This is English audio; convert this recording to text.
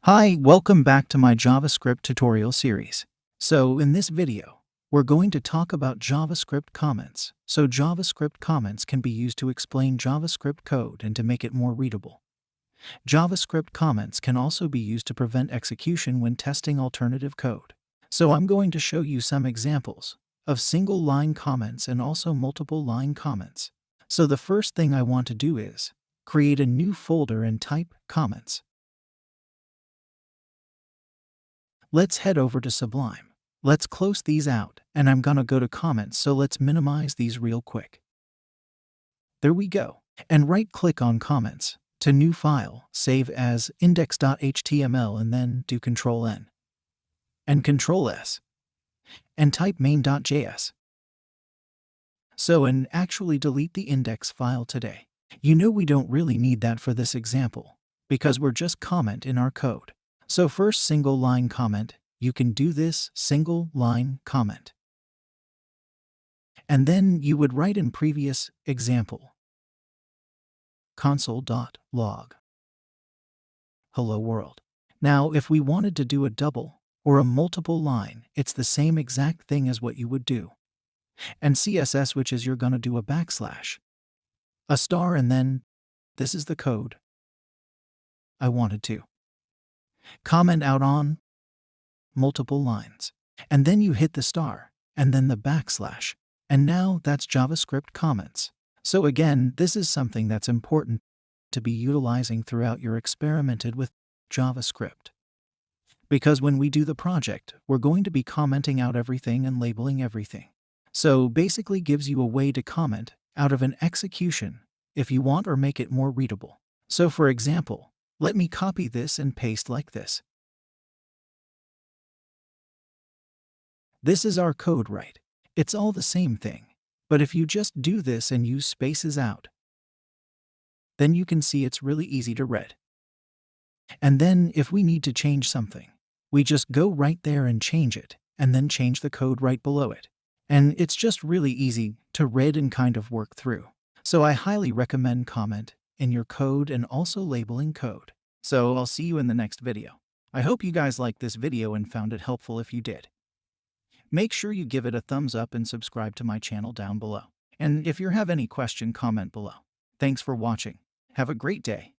Hi, welcome back to my JavaScript tutorial series. So in this video, we're going to talk about JavaScript comments. So JavaScript comments can be used to explain JavaScript code and to make it more readable. JavaScript comments can also be used to prevent execution when testing alternative code. So I'm going to show you some examples of single-line comments and also multiple-line comments. So the first thing I want to do is create a new folder and type comments. Let's head over to Sublime. Let's close these out, and I'm gonna go to comments, so let's minimize these real quick. There we go. And right-click on comments to new file, save as index.html, and then do Ctrl-N and Ctrl-S and type main.js. And actually delete the index file today. You know we don't really need that for this example because we're just comment in our code. So first single line comment, you can do this single line comment. And then you would write in previous example, console.log, hello world. Now if we wanted to do a double or a multiple line, it's the same exact thing as what you would do. And CSS, which is you're gonna do a backslash, a star, and then this is the code I wanted to comment out on multiple lines. And then you hit the star and then the backslash. And now that's JavaScript comments. So again, this is something that's important to be utilizing throughout your experimented with JavaScript. Because when we do the project, we're going to be commenting out everything and labeling everything. So basically gives you a way to comment out of an execution if you want or make it more readable. So for example, let me copy this and paste like this. This is our code, right? It's all the same thing. But if you just do this and use spaces out, then you can see it's really easy to read. And then if we need to change something, we just go right there and change it, and then change the code right below it. And it's just really easy to read and kind of work through. So I highly recommend comment in your code and also labeling code. So I'll see you in the next video. I hope you guys liked this video and found it helpful. If you did, make sure you give it a thumbs up and subscribe to my channel down below. And if you have any question, comment below. Thanks for watching. Have a great day.